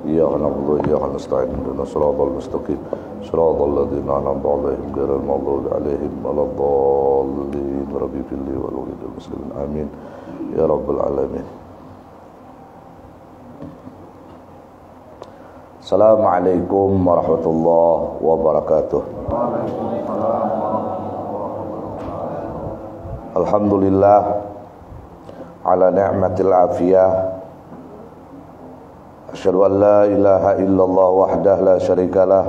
إياك نعبد وإياك نستعين اهدنا الصراط المستقيم صراط الذين أنعمت عليهم غير المغضوب عليهم ولا الضالين رب اغفر لي ولوالدي المسلمين آمين يا رب العالمين. Assalamualaikum warahmatullahi wabarakatuh. Alhamdulillah ala ni'matil afiyah. Asyhadu an la ilaha illallah wahdahu la syarikalah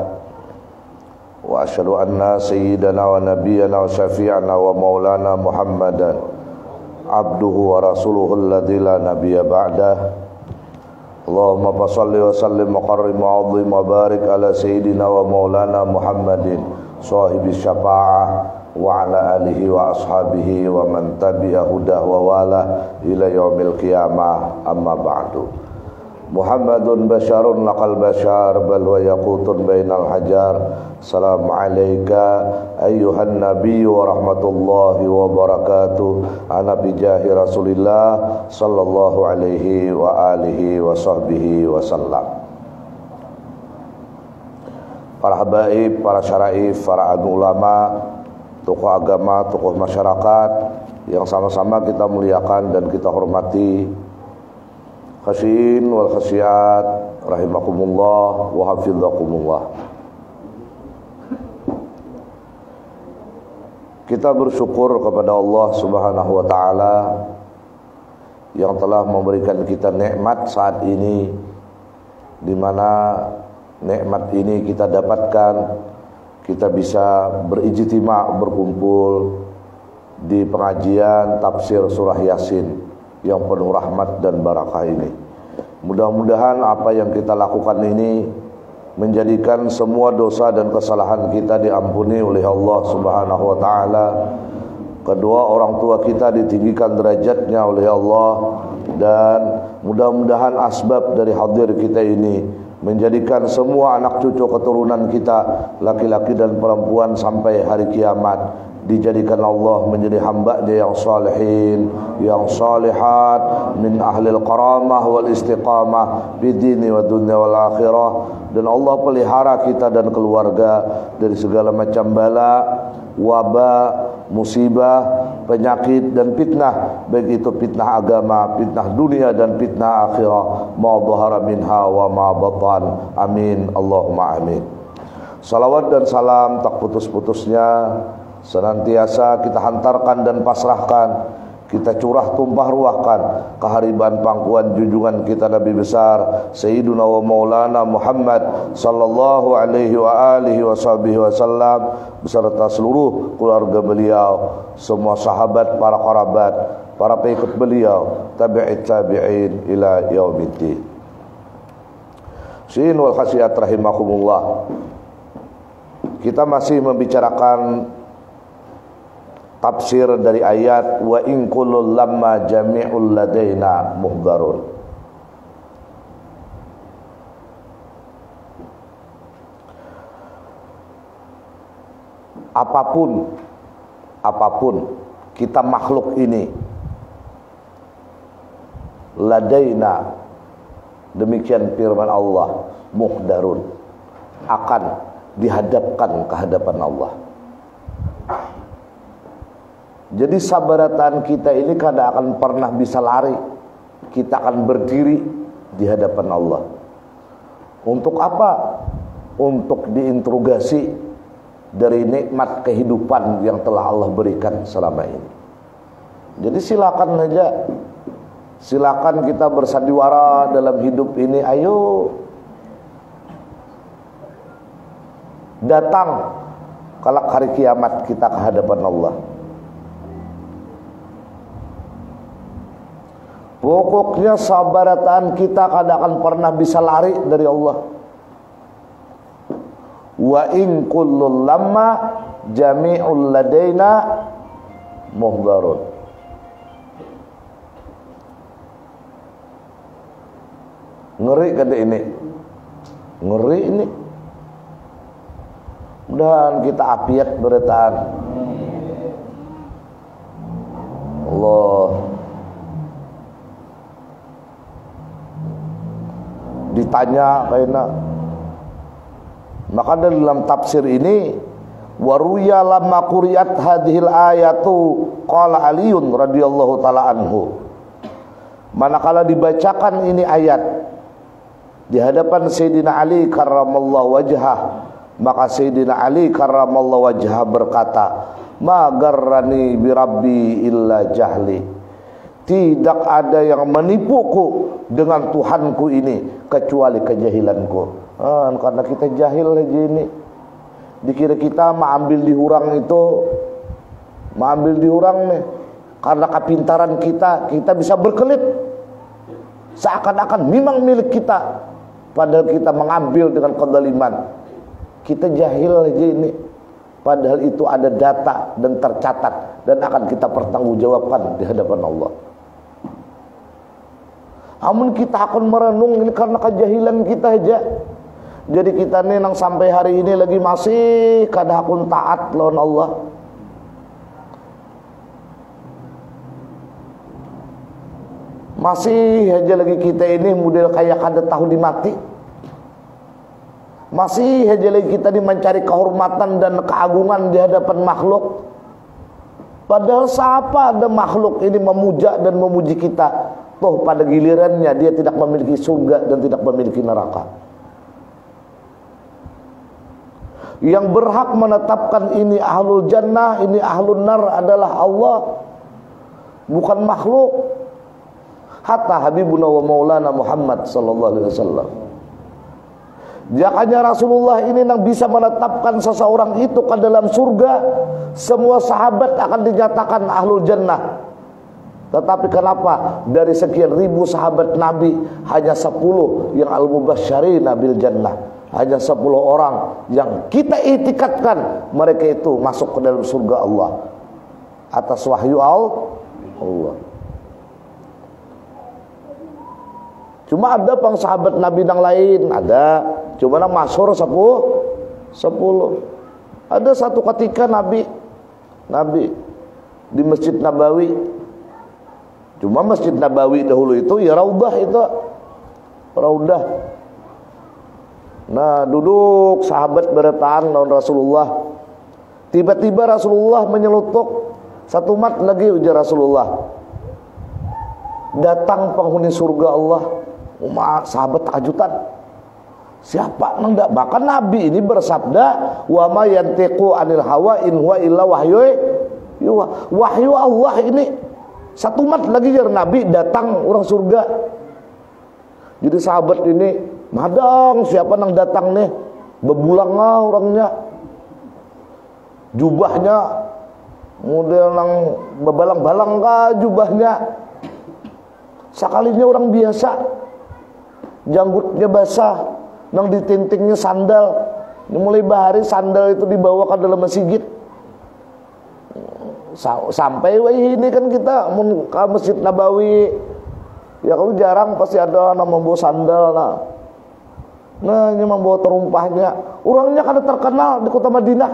wa asyhadu anna sayyidana wa nabiyyana wa syafi'ana wa maulana Muhammadan abduhu wa rasuluhu alladzi la nabiyya ba'dah. Allahumma salli wa sallim wa qarrim wa 'azzim wa barik ala sayyidina wa maulana Muhammadin sahibi syafa'ah wa ala alihi wa ashabihi wa man tabi'a hudah wa wala ila yaumil qiyamah amma ba'du. Muhammadun basyarun laqal basyar bal wa yaqutun bainal hajar. Assalamu alayka ayyuhan nabiy wa rahmatullahi wa barakatuh. Ana bijahi Rasulillah sallallahu alaihi wa alihi wa sahbihi wa sallam. Para habaib, para syaraif, para agung ulama, tokoh agama, tokoh masyarakat yang sama-sama kita muliakan dan kita hormati. Khasyin wal khasyat rahimakumullah wa hafizakumullah. Kita bersyukur kepada Allah Subhanahu wa taala yang telah memberikan kita nikmat saat ini, di mana nikmat ini kita dapatkan, kita bisa berijtima, berkumpul di pengajian tafsir surah Yasin yang penuh rahmat dan barakah ini. Mudah-mudahan apa yang kita lakukan ini menjadikan semua dosa dan kesalahan kita diampuni oleh Allah Subhanahu wa taala. Kedua orang tua kita ditinggikan derajatnya oleh Allah, dan mudah-mudahan asbab dari hadir kita ini menjadikan semua anak cucu keturunan kita, laki-laki dan perempuan sampai hari kiamat, dijadikan Allah menjadi hamba-Nya yang salihin, yang salihat, min ahlil karamah wal istiqamah bidini wa dunya wal akhirah. Dan Allah pelihara kita dan keluarga dari segala macam bala, wabah, musibah, penyakit dan fitnah, baik itu fitnah agama, fitnah dunia dan fitnah akhirah, ma dhahara minha wa ma batan. Amin Allahumma amin. Salawat dan salam tak putus-putusnya senantiasa kita hantarkan dan pasrahkan, kita curah tumpah ruahkan kehariban pangkuan junjungan kita Nabi besar Sayyiduna wa Maulana Muhammad sallallahu alaihi wa alihi wasallam beserta seluruh keluarga beliau, semua sahabat, para kerabat, para pengikut beliau, tabi'in ila yaumiddin. Sin wal khasiyat rahimakumullah. Kita masih membicarakan tafsir dari ayat wa in kullul lamma jami'ul ladaina muhdarun. Apapun kita makhluk ini, ladaina, demikian firman Allah, muhdarun, akan dihadapkan ke hadapan Allah. Jadi sabaratan kita ini kada akan pernah bisa lari. Kita akan berdiri di hadapan Allah. Untuk apa? Untuk diinterogasi dari nikmat kehidupan yang telah Allah berikan selama ini. Jadi silakan saja, silakan kita bersandiwara dalam hidup ini. Ayo datang kelak hari kiamat kita ke hadapan Allah. Pokoknya sabaratan kita kada akan pernah bisa lari dari Allah. Wa in kullul lamma jami'ul ladaina muhdarun. Ngeri kada ini? Ngeri ini. Mudah-mudahan kita afiat bertahan. Allah. ditanya kayaknya. Maka dalam tafsir ini waruya lamma quriyat hadhil ayatu qala Aliun radhiyallahu taala anhu, manakala dibacakan ini ayat di hadapan Sayyidina Ali karramallahu wajhah, maka Sayyidina Ali karramallahu wajhah berkata, ma garrani bi rabbi illa jahli, tidak ada yang menipuku dengan Tuhanku ini kecuali kejahilanku. Karena kita jahil aja ini, dikira kita mengambil di hurang itu, mengambil di hurang nih, karena kepintaran kita bisa berkelit seakan-akan memang milik kita, padahal kita mengambil dengan kezaliman. Kita jahil aja ini, padahal itu ada data dan tercatat dan akan kita pertanggungjawabkan di hadapan Allah. Namun kita akan merenung ini karena kejahilan kita aja. Jadi kita nih nang sampai hari ini lagi masih kada akun taat lawan Allah. Masih aja lagi kita ini model kayak kada tahu dimati. Masih aja lagi kita ini mencari kehormatan dan keagungan di hadapan makhluk. Padahal siapa ada makhluk ini memuja dan memuji kita, toh pada gilirannya dia tidak memiliki surga dan tidak memiliki neraka. Yang berhak menetapkan ini ahlul jannah, ini ahlul nar adalah Allah, bukan makhluk. Hatta Habibuna wa Maulana Muhammad sallallahu alaihi wasallam. Jakanya Rasulullah ini yang bisa menetapkan seseorang itu ke dalam surga, semua sahabat akan dinyatakan ahlul jannah. Tetapi kenapa dari sekian ribu sahabat Nabi hanya 10 yang al-mubasysyirina bil jannah? Hanya 10 orang yang kita itikadkan mereka itu masuk ke dalam surga Allah atas wahyu Allah. Cuma ada pang sahabat Nabi yang lain, ada. Cuma yang masyhur 10. Ada satu ketika Nabi di Masjid Nabawi. Cuma Masjid Nabawi dahulu itu ya raudah itu. Raudah. Nah, duduk sahabat bertahan lawan Rasulullah. Tiba-tiba Rasulullah menyelutuk, satu mat lagi ujar Rasulullah, datang penghuni surga Allah. Sahabat tajutan, siapa nang dak? Bahkan Nabi ini bersabda, wa ma yantiqu anil hawa in huwa illa wahyu Allah ini. Satu mat lagi jar Nabi datang orang surga. Jadi sahabat ini madang siapa nang datang nih, bebulang orangnya, jubahnya model nang bebalang-balang kah jubahnya, sekalinya orang biasa, janggutnya basah, nang ditintingnya sandal, mulai bahari sandal itu dibawa ke dalam masjid. Sampai ini kan kita ke Masjid Nabawi, ya kalau jarang pasti ada nama membawa sandal nah ini membawa terumpahnya. Orangnya kada terkenal di kota Madinah.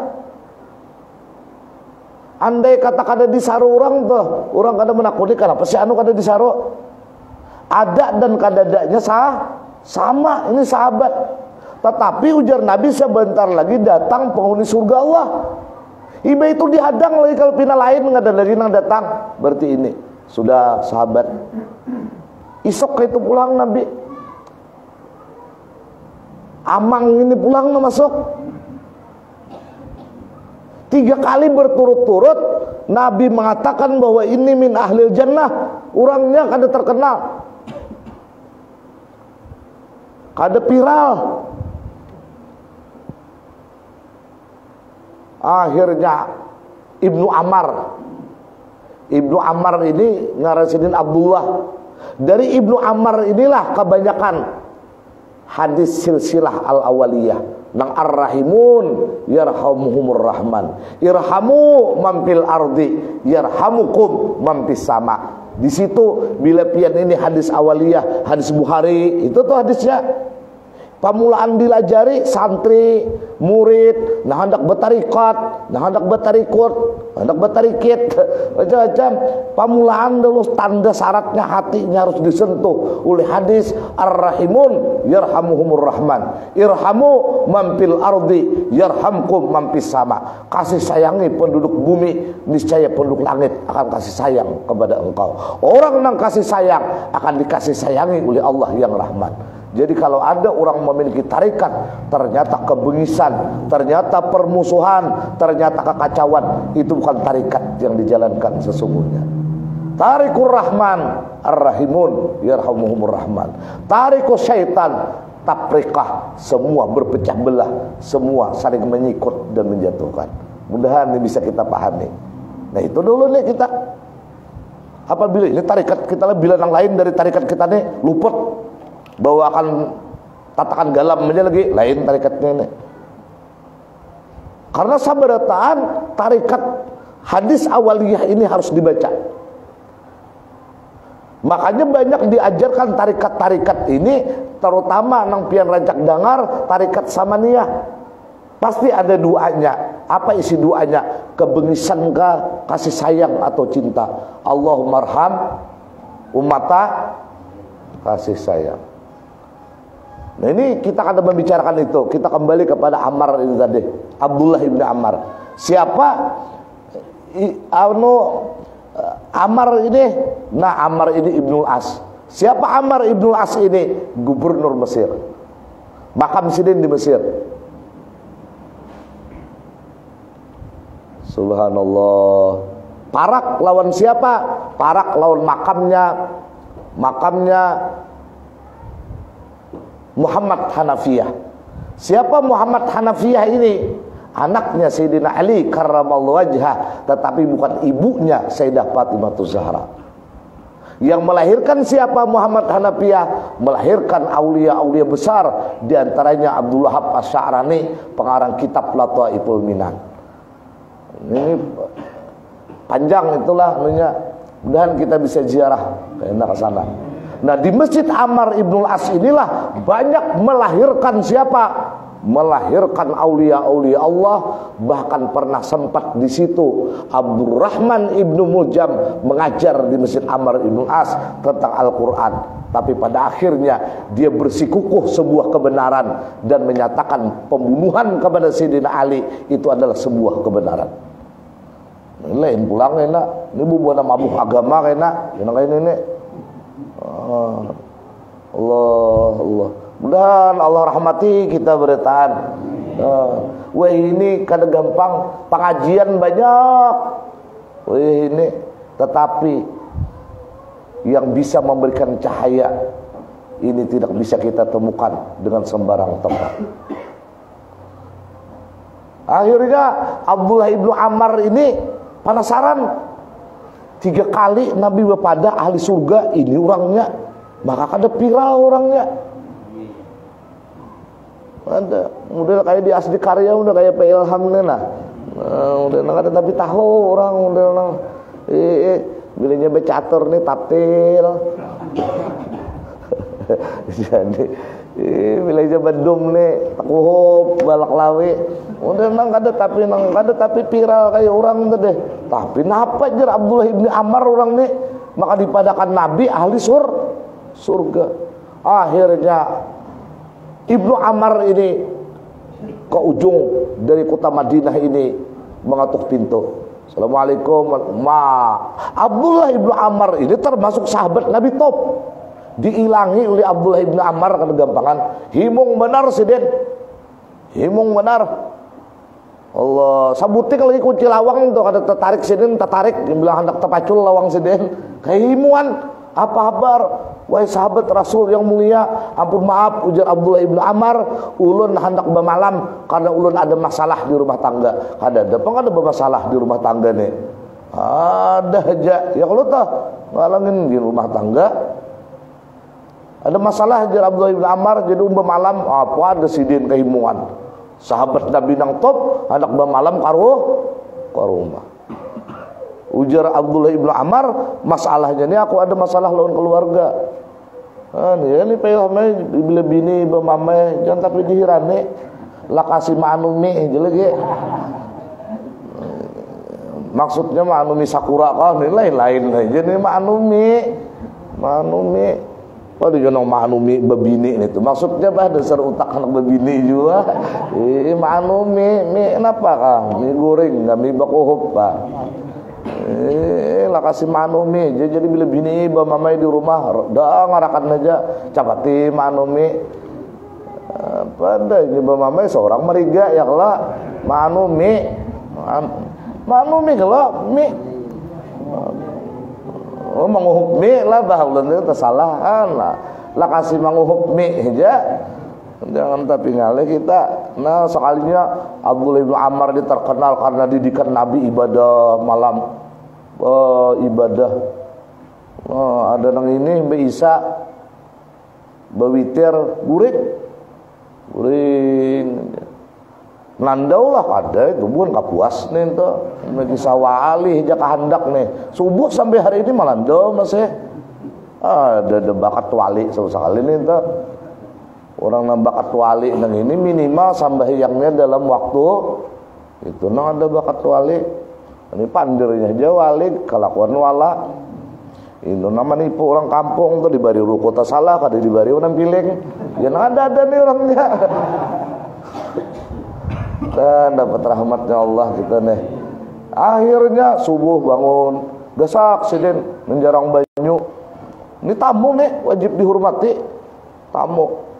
Andai kata kada disaru orang tuh, orang kada menakuni kenapa sih anu kada disaru? Ada dan kada adanya sama, ini sahabat. Tetapi ujar Nabi sebentar lagi datang penghuni surga Allah. Iba itu dihadang lagi kalau pina lain ngada lagi nang datang. Berarti ini sudah sahabat. Isok itu pulang Nabi. Amang ini pulang masuk. 3 kali berturut-turut Nabi mengatakan bahwa ini min ahlil jannah. Orangnya kada terkenal, kada viral. Akhirnya Ibnu Ammar ini ngarasidin Abdullah. Dari Ibnu Ammar inilah kebanyakan hadis silsilah al-awaliyah nang ar-rahimun yarhamuhumur rahman, irhamu mampil ardi yarhamukum mampis sama. Di situ bila pian ini hadis awaliyah, hadis Bukhari itu tuh hadisnya, Pamulaan dilajari santri, murid, nah hendak bertarikat, nah hendak bertarikut, hendak bertarikit, macam-macam. Pamulaan dulu tanda syaratnya hatinya harus disentuh oleh hadis ar-rahimun yarhamuhumur rahman. Irhamu mampil ardi yarhamkum mampis sama. Kasih sayangi penduduk bumi, niscaya penduduk langit akan kasih sayang kepada engkau. Orang yang kasih sayang akan dikasih sayangi oleh Allah yang rahman. Jadi kalau ada orang memiliki tarikat, ternyata kebengisan, ternyata permusuhan, ternyata kekacauan, itu bukan tarikat yang dijalankan sesungguhnya. Tarikur Rahman Ar-Rahimun yarhamuhumur Rahman. Tarikus syaitan taprikah, semua berpecah belah, semua saling menyikut dan menjatuhkan. Mudah-mudahan ini bisa kita pahami. Nah itu dulu nih kita. Apabila ini tarikat kita bila yang lain dari tarikat kita nih luput, bawakan tatakan galam aja lagi lain tarikatnya ini. Karena sabarataan tarikat hadis awaliyah ini harus dibaca. Makanya banyak diajarkan tarikat-tarikat ini, terutama nang pian rancak dengar tarikat samaniyah. Pasti ada doanya. Apa isi doanya? Kebengisan kah, kasih sayang atau cinta? Allahumma arham ummata, kasih sayang. Nah ini kita akan membicarakan itu. Kita kembali kepada Ammar ini tadi, Abdullah ibn Ammar. Siapa Ammar ini? Nah Ammar ini Ibnul As. Siapa Ammar Ibnul As ini? Gubernur Mesir. Makam Sidin di Mesir. Subhanallah. Parak lawan siapa? Parak lawan makamnya Muhammad Hanafiyah. Siapa Muhammad Hanafiyah ini? Anaknya Sayyidina Ali karramallahu wajhah, tetapi bukan ibunya Sayyidah Fatimah Zahra. Yang melahirkan siapa Muhammad Hanafiyah? Melahirkan aulia-aulia besar, di antaranya Abdul Wahab Asy-Sya'rani, pengarang kitab Lataiful Minan. Ini panjang itulah namanya. Mudah-mudahan kita bisa ziarah ke sana. Nah di Masjid Ammar Ibnul As inilah banyak melahirkan siapa? Melahirkan aulia-aulia Allah. Bahkan pernah sempat di situ Abdurrahman Ibnu Muljam mengajar di Masjid Ammar Ibnul As tentang Al-Quran. Tapi pada akhirnya dia bersikukuh sebuah kebenaran dan menyatakan pembunuhan kepada Sayyidina Ali itu adalah sebuah kebenaran. Ini lain pulang enak. Ini bubuhan mabuk agama enak. Ini. Allah. Mudah-mudahan Allah rahmati kita beritaan. Wah ini kada gampang, pengajian banyak. Wah ini, tetapi yang bisa memberikan cahaya ini tidak bisa kita temukan dengan sembarang tempat. Akhirnya Abdullah ibnu Ammar ini penasaran. 3 kali Nabi bepada ahli surga ini orangnya, maka kada viral orangnya. Ada model kayak di asli karya udah kayak Pak Ilham nah. Udah kada tapi tahu orang udah bilangnya becatur nih taptil. Jadi bilangnya bedum nih takuhub balak lawi. Udah nang kada tapi viral kayak orang tuh deh. Tapi napa jar Abdullah ibni Ammar orang nih, maka dipadakan Nabi ahli surga. Akhirnya Ibnu Ammar ini ke ujung dari kota Madinah ini mengetuk pintu. Assalamualaikum. Abdullah ibnu Ammar ini termasuk sahabat Nabi top. Diilangi oleh Abdullah ibnu Ammar karena gampangan. Himung benar siden. Himung benar. Allah, sabutik lagi kunci lawang tuh kada tertarik siden, tertarik dibilang hendak terpacul lawang siden. Kayak himuan. Apa kabar? Wahai sahabat Rasul yang mulia, ampun maaf ujar Abdullah ibnu Ammar, ulun hendak bermalam karena ulun ada masalah di rumah tangga. Ada bermasalah di rumah tangga nih. Ada aja. Ya kalau tah ngalangin di rumah tangga. Ada masalah ujar Abdullah ibnu Ammar, jadi bermalam apa ada sidin kehimuan. Sahabat Nabi nang top hendak bermalam ke rumah. Ujar Abdullah ibnu Ammar, masalahnya ini aku ada masalah lawan keluarga. Ini payah bila bini bamame jangan tapi dihirane lah kasih manumi jelek ya. Maksudnya manumi sakura kan lain-lain aja nih manumi. Waduh jangan manumi bebini itu. Maksudnya bah dasar utak anak bebini juga. Manumi, kenapa kah? Mie goreng, nggak mie bakuhup pak. Lah kasih manumi jadi bila bini bamamai di rumah dah ngarakan aja capati manumi pada ini bamamai seorang meriga ya lah manumi kalau mi menguhup mi lah bahulun itu kesalahan lah kasih menguhup mi aja jangan tapi ngalih kita. Nah sekalinya Abdullah bin Ammar terkenal karena didikan Nabi ibadah malam. Ibadah ada nang ini Mbak Isa bewitir guring nandau lah ada itu bukan kapuas nih itu lagi sawali hija kahandak nih subuh sampai hari ini malandau masih ada bakat wali sekali nih itu orang bakat wali nang ini minimal sambahyangnya dalam waktu itu nang ada bakat wali. Ini pandirnya aja wali kelakuan wala. Itu nama nipu orang kampung tuh dibari ruko tak salah kada dibari orang piling. Yang ada nih orangnya. Dan dapat rahmatnya Allah kita nih. Akhirnya subuh bangun, gasak sidin menjarang banyu. Ini tamu nih wajib dihormati. Tamu.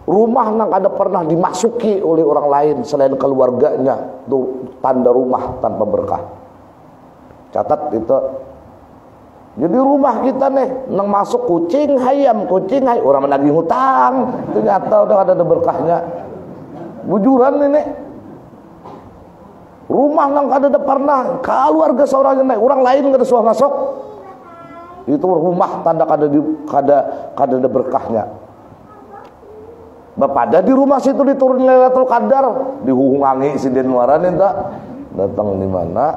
Rumah yang ada pernah dimasuki oleh orang lain selain keluarganya itu tanda rumah tanpa berkah. Catat itu. Jadi rumah kita nih nang masuk kucing hayam orang menagih hutang ternyata udah ada berkahnya. Bujuran ini. Rumah nang ada pernah keluarga seorang nih orang lain kada suah masuk. Itu rumah tanda kada ada berkahnya. Bapada di rumah situ diturun Lailatul Qadar, dihungangi si Denwaran entah datang di mana.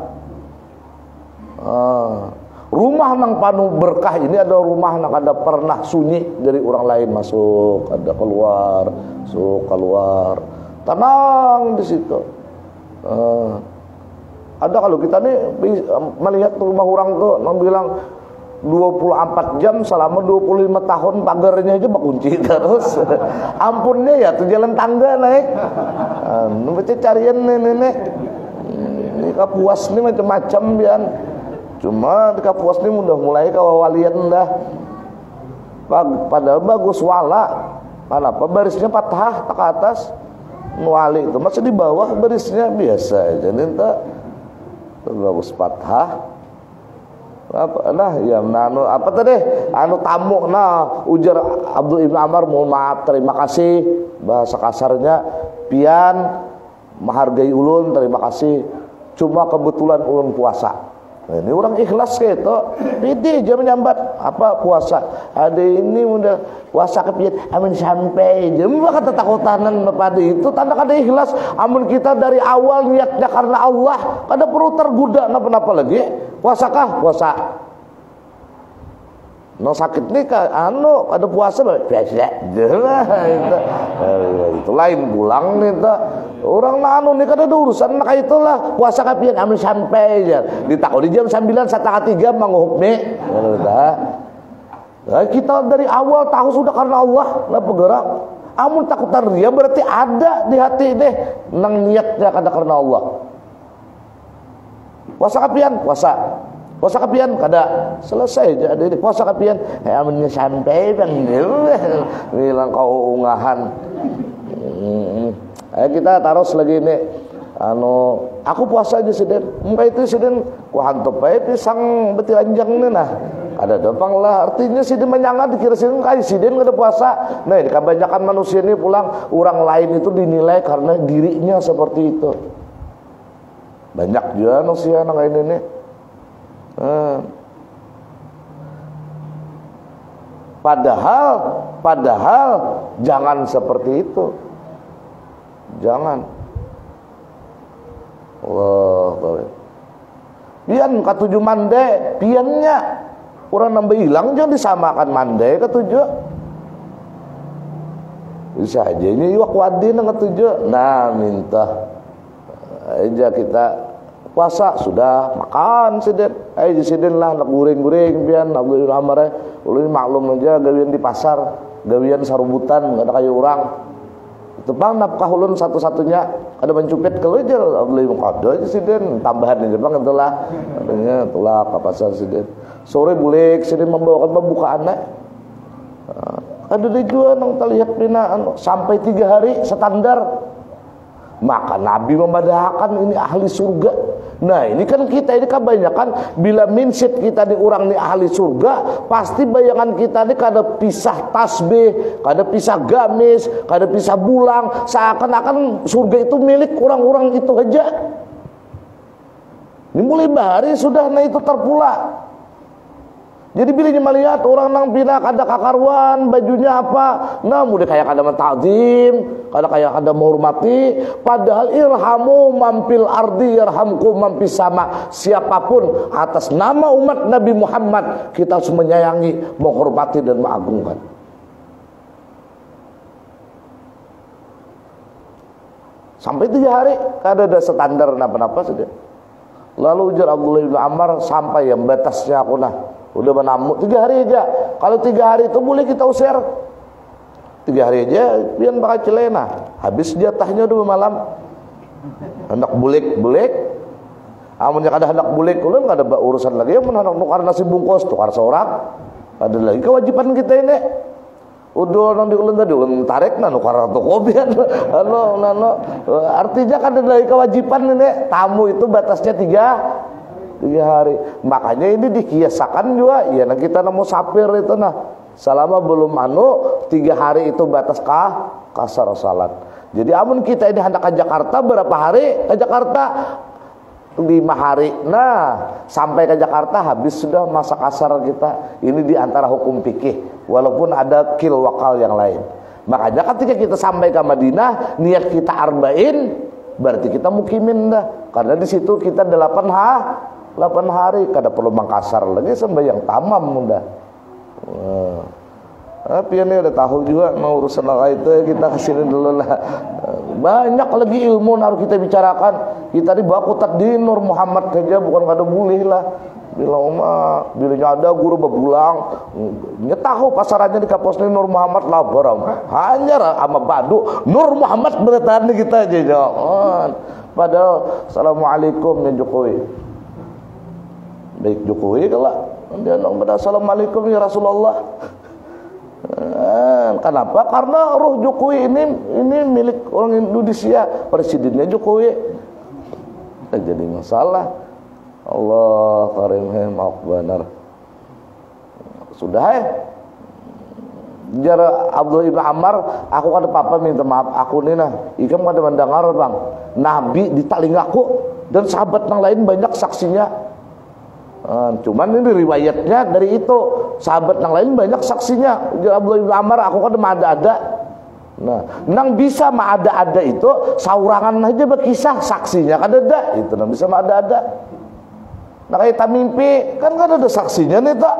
Rumah nang panu berkah ini ada rumah nang ada pernah sunyi dari orang lain masuk, ada keluar, keluar. Tenang di situ. Ada kalau kita nih melihat rumah orang tuh nang bilang 24 jam selama 25 tahun pagarnya aja berkunci terus. Ampunnya ya tuh jalan tangga naik. Baca carian nenek. Ini kapuas nih macam-macam bian. Cuma di kapuas nih udah mulai kawalian dah. Padahal bagus wala. Kenapa barisnya patah tak ke atas? Wali itu masih di bawah barisnya biasa aja nih tak. Bagus patah. Apa nah ya apa tadi tamu ujar Abdul Ibn Ammar mohon maaf terima kasih bahasa kasarnya pian menghargai ulun terima kasih cuma kebetulan ulun puasa. Nah, ini orang ikhlas gitu pede aja menyambat apa puasa ada ini udah puasa kepian amin sampai jam kata takutanan pada itu tanda kada ikhlas amin kita dari awal niatnya karena Allah kada perlu tergoda kenapa lagi puasakah puasa no sakit nih ada puasa biasa itu lain pulang nih orang nih kada ada urusan maka itulah puasa kapian amin sampai aja ditakut di jam 9:03 menguhukmi kita dari awal tahu sudah karena Allah lah bergerak amun takutan ria berarti ada di hati deh nang niatnya kada karena Allah. Puasa kapian puasa kapian kada selesai jadi puasa kapian aminnya sampai bang bilang kau ungahan. Kita taruh lagi ini aku puasa aja siden muka itu siden ku hantop ae pisang betilanjang nih nah ada dopang lah artinya siden menyangat dikira siden kayak siden kada puasa. Nah kebanyakan manusia ini pulang orang lain itu dinilai karena dirinya seperti itu. Banyak juga manusia nang ini nih. Padahal jangan seperti itu. Jangan. Allah. Pian katuju mande, piannya Orang nambah hilang jangan disamakan mandai ketujuh. Bisa aja ini iwak wadin ketujuh. Nah minta aja kita puasa sudah makan siden. Siden lah nak goreng-goreng pian Abdul Amar ulun maklum aja gawian di pasar, gawian sarubutan enggak ada kayak orang. Itu bang nafkah ulun satu-satunya ada mencupit kelejel beli mukado aja siden tambahan aja bang itulah adanya itulah ke pasar siden sore bulik siden membawakan pembukaan ada juga nang terlihat pina sampai 3 hari standar. Maka Nabi membadahkan ini ahli surga. Nah ini kan kita ini kebanyakan bila mindset kita di orang ini ahli surga, pasti bayangan kita ini kada pisah tasbih, kada pisah gamis, kada pisah bulang, seakan-akan surga itu milik orang-orang itu aja. Ini mulai bahari sudah nah itu terpula. Jadi bila melihat orang nang pina kada kakaruan bajunya apa, nah mudah kayak kada mentazim, kada kayak kada menghormati, padahal irhamu mampil ardi yarhamku mampis sama. Siapapun atas nama umat Nabi Muhammad kita harus menyayangi, menghormati dan mengagungkan. Sampai 3 hari kada ada standar apa-apa saja. Lalu ujar Abdullah bin Ammar sampai yang batasnya aku nah udah menamuk 3 hari aja. Kalau 3 hari itu boleh kita usir 3 hari aja pian bakal celena. Habis jatahnya udah malam. Hendak bulik amunnya kada hendak bulik ulun kada ada urusan lagi mun hendak nukar nasi bungkus tukar seorang. Ada lagi kewajiban kita ini. Udah nang di ulun tadi ulun tarik na nukar atau kopian. Artinya kan ada lagi kewajiban ini. Tamu itu batasnya 3 hari. Makanya ini dikiasakan juga ya nah kita nemu sapir itu nah selama belum 3 hari itu batas kasar salat. Jadi amun kita ini hendak ke Jakarta berapa hari ke Jakarta 5 hari. Nah sampai ke Jakarta habis sudah masa kasar kita. Ini diantara hukum fikih walaupun ada kil wakal yang lain. Makanya ketika kita sampai ke Madinah niat kita arba'in berarti kita mukimin dah. Karena di situ kita 8 hari kada perlu mangkasar lagi sembahyang tamam mudah. Tapi ini udah tahu juga mau urusan itu kita kesini dulu lah. Banyak lagi ilmu harus kita bicarakan. Kita di baku takdir Nur Muhammad saja bukan kada boleh lah. Bila ada guru bebulang, tahu pasarannya di kapos Nur Muhammad lah barang. Hanya ama badu Nur Muhammad bertahan kita aja jangan. Padahal assalamualaikum ya Jokowi. Baik Jokowi kalau dia nong pada assalamualaikum ya Rasulullah. Kenapa? Karena roh Jokowi ini milik orang Indonesia, presidennya Jokowi. Jadi masalah. Allah karim maaf benar. Sudah jar Abdul Ibn Ammar, aku kada apa-apa minta maaf aku nih nah. Ikam kada mendengar bang. Nabi di telingaku dan sahabat yang lain banyak saksinya. Cuman ini riwayatnya dari itu sahabat yang lain banyak saksinya. Abdullah bin Ammar aku kan ada. Nah, nang bisa ada itu saurangan aja berkisah saksinya kan ada. Itu nang bisa ada. Nah kayak tak mimpi kan ada saksinya nih tak.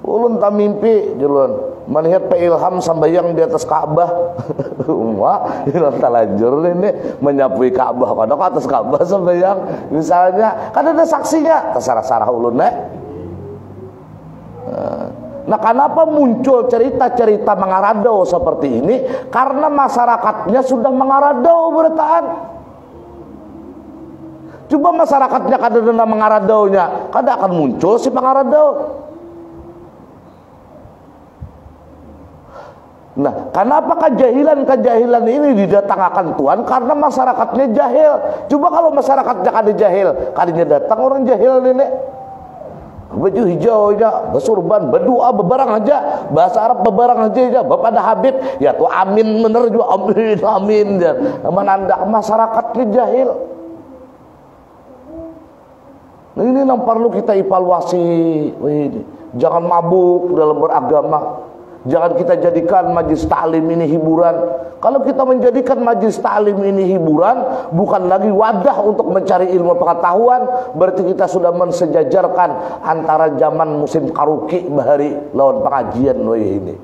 Ulun tak mimpi julun melihat Pak Ilham sambayang di atas Ka'bah. Wah, ilham talajur ini menyapui Ka'bah kada ke atas Ka'bah sambayang. Misalnya kan ada saksinya, terserah ulun Nah, kenapa muncul cerita-cerita mengaradau seperti ini? Karena masyarakatnya sudah mengaradau bertahan. Coba masyarakatnya kada ada mengaradaunya, kada akan muncul si pengaradau. Nah, kenapa kejahilan ini didatangkan Tuhan? Karena masyarakatnya jahil. Coba kalau masyarakatnya kada jahil, kadinya datang orang jahil ini. Baju hijaunya, bersurban, berdoa, bebarang aja, bahasa Arab bebarang aja, Bapak ada Habib, ya tuh amin bener juga, amin. Menandak masyarakatnya jahil. Nah, ini yang perlu kita evaluasi. Jangan mabuk dalam beragama. Jangan kita jadikan majlis ta'lim ini hiburan. Kalau kita menjadikan majlis ta'lim ini hiburan, bukan lagi wadah untuk mencari ilmu pengetahuan, berarti kita sudah mensejajarkan antara zaman musim karuki bahari lawan pengajian ini.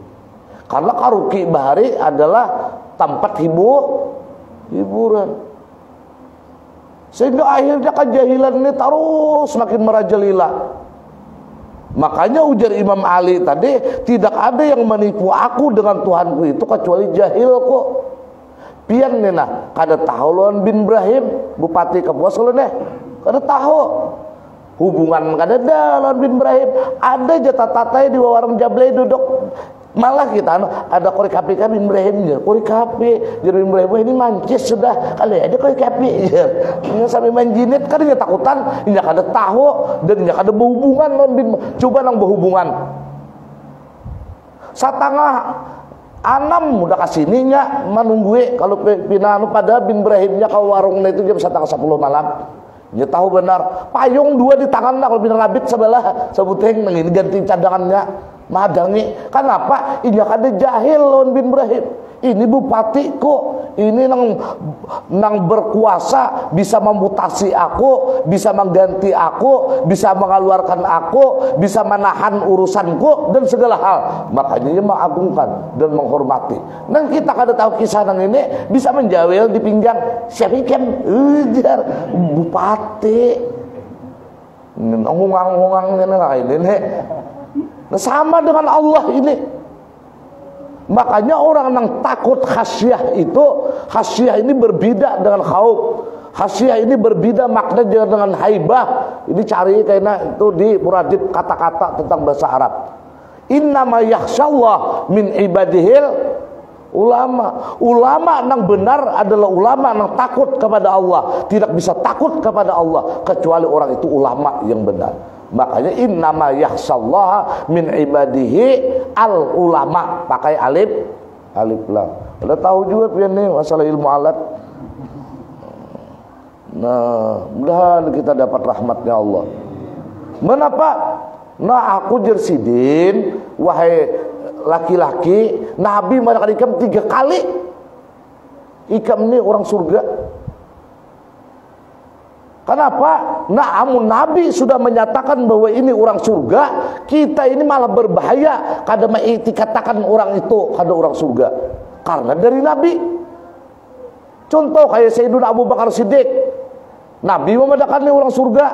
Karena karuki bahari adalah tempat hiburan. Sehingga akhirnya kejahilan ini terus semakin merajalela. Makanya ujar Imam Ali tadi, tidak ada yang menipu aku dengan Tuhanku itu kecuali jahil kok. Pian nena kada tahu lawan bin Ibrahim bupati Kapuas neh, kada tahu hubungan kada ada lawan bin Ibrahim. Ada jatah tatai di warung Jablay duduk. Malah kita ada korek kapi kami Ibrahim, korek kapi jadi Ibrahim ini mancis sudah kali ada korek kapi ini sampai manjinit kan dia takutan ini kada tahu dan ini kada berhubungan lawan bin. Coba nang berhubungan satangah anam udah kasininya menunggui kalau pinanu pada bin Ibrahimnya ke warungnya itu jam setengah 10 malam. Dia tahu benar payung dua di tangan lah kalau bin Rabit sebelah sebuteng nang ini ganti cadangannya madangi. Kenapa? Ini ada jahil lawan bin Ibrahim. Ini bupati kok, ini nang berkuasa bisa memutasi aku, bisa mengganti aku, bisa mengeluarkan aku, bisa menahan urusanku dan segala hal. Makanya dia mengagungkan dan menghormati. Dan kita kada tahu kisah nang ini bisa menjawel di pinggang siapa ikan ujar bupati. Ngungang-ngungang ini. Nah, sama dengan Allah ini. Makanya orang yang takut khasyah itu, khasyah ini berbeda dengan khauf. Khasyah ini berbeda makna dengan haibah. Ini cari karena itu di muradib kata-kata tentang bahasa Arab. Innama yakhsyallah min ibadihil ulama. Ulama yang benar adalah ulama yang takut kepada Allah. Tidak bisa takut kepada Allah kecuali orang itu ulama yang benar. Makanya innama yakhshallaha min ibadihi al ulama, pakai alif lam. Udah tahu juga pian nih masalah ilmu alat. Nah, mudah-mudahan kita dapat rahmatnya Allah. Menapa? Nah, aku jersidin wahai laki-laki, Nabi makan ikam 3 kali. Ikam ini orang surga. Kenapa? Namun Nabi sudah menyatakan bahwa ini orang surga, kita ini malah berbahaya kada dikatakan orang itu kada orang surga. Karena dari Nabi. Contoh kayak Sayyidina Abu Bakar Siddiq. Nabi memadakan ini orang surga.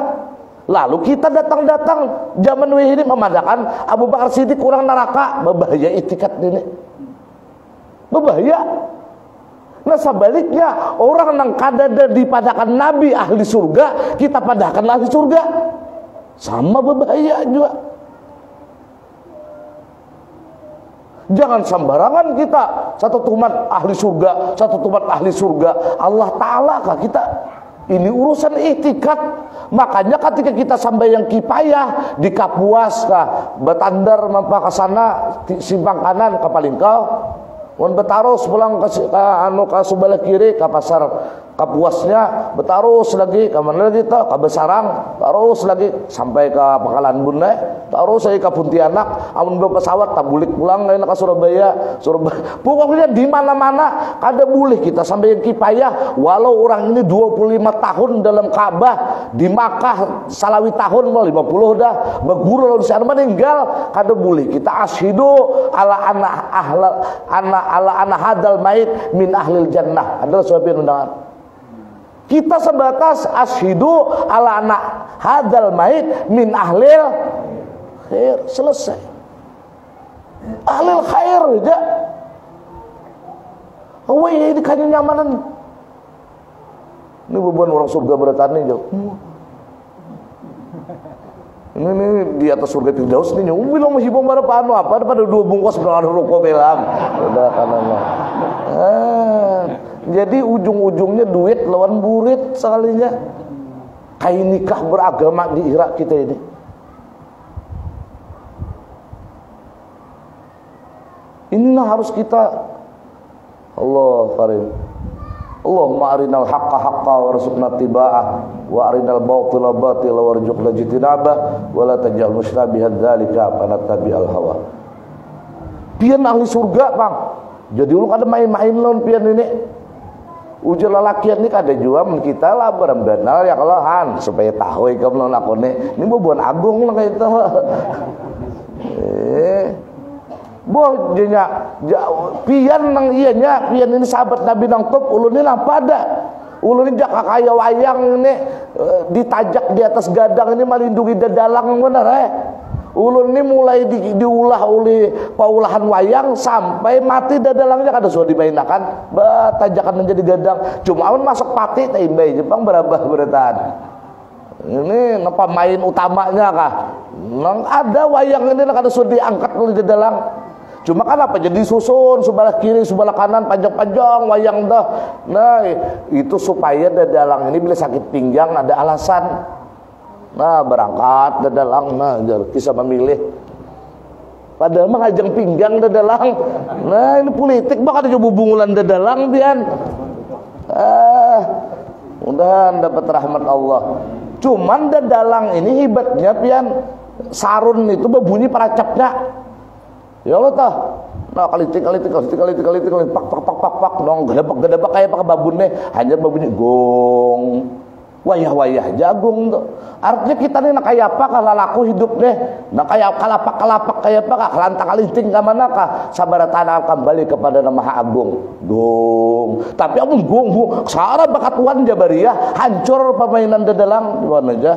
Lalu kita datang-datang zaman ini memadakan Abu Bakar Siddiq orang neraka. Berbahaya itikat ini. Berbahaya. Nah sebaliknya orang yang kada dipadakan Nabi ahli surga, kita padakan ahli surga, sama berbahaya juga. Jangan sembarangan kita satu tumat ahli surga, satu tumat ahli surga. Allah Ta'ala kah kita? Ini urusan itikat. Makanya ketika kita sampai yang Kipayah di Kapuas kah, Batandar mampa ke sana simpang kanan ke Palingkau. Wan betarus pulang ke sebelah kiri ke pasar Kapuasnya, betarus lagi ke mana lagi tuh ke Besarang, terus lagi sampai ke Pangkalan Bun, terus saya ke Pontianak, amun bawa pesawat tak bulik pulang lain ke Surabaya. Pokoknya di mana-mana kada boleh kita sampai yang Kipayah. Walau orang ini 25 tahun dalam Ka'bah, di Makkah salawi tahun 50 dah berguru lalu sana meninggal, kada boleh kita ashidu ala anak hadal mait min ahlil jannah. Adalah sebagian undangan. Kita sebatas ashidu ala anak hadal mait min ahlil khair, selesai. Ahlil khair aja. Oh ini kan nyamanan. Ini beban orang surga beratane jauh. Ini di atas surga Firdaus nih nyu bilang masih bombar apa anu apa pada 2 bungkus berangkat rokok belam. Udah kanana. Jadi ujung-ujungnya duit lawan burit sekalinya. Kayak nikah beragama di Irak kita ini. Inilah harus kita. Allah karim. Allahumma arinal haqqa haqqa warzuqna tiba'ah wa arinal batila batila warzuqna jitinabah wa la taj'al musyrabihan dzalika fanattabi'al hawa. pian ahli surga bang. Jadi lu kada main-main lawan pian ini. Ujar lalakian ini kada jua men kita lah berenal ya kalahan supaya tahu ikam lawan aku ini buan agung lah kayak itu. Boh jenya pian nang iyanya pian ini sahabat Nabi nang top ulun ini apa ada ulun ini jaka kaya wayang ini ditajak di atas gadang ini melindungi dadalang benar ulun ini mulai diulah oleh paulahan wayang sampai mati dadalangnya kada sudah dimainakan tajakan menjadi gadang cuma awan masuk pati taimbai Jepang berabah beratan ini napa main utamanya kah nang ada wayang ini kada sudah diangkat oleh dadalang cuma kan apa jadi susun sebelah kiri sebelah kanan panjang-panjang wayang dah nah itu supaya dadalang ini bila sakit pinggang ada alasan. Nah berangkat dadalang, nah kisah memilih. Padahal mah ngajeng pinggang dadalang. Nah ini politik bakal ada coba bungulan dadalang pian. Mudahan dapat rahmat Allah. Cuman dadalang ini hebatnya pian sarun itu berbunyi paracapnya. Ya Allah tah. Nah kalitik pak dong gedebak kayak pakai babunnya hanya babunyi gong. Wayah jagung tuh. Artinya kita nih nak kayak apa kalau laku hidup deh. Nak kayak kalapak kayak apa kah kelantang kalinting ke mana kah sabaratana kembali kepada nama Agung. Gong. Tapi amun gong sara bakat tuan Jabariah hancur permainan dadalang di mana aja.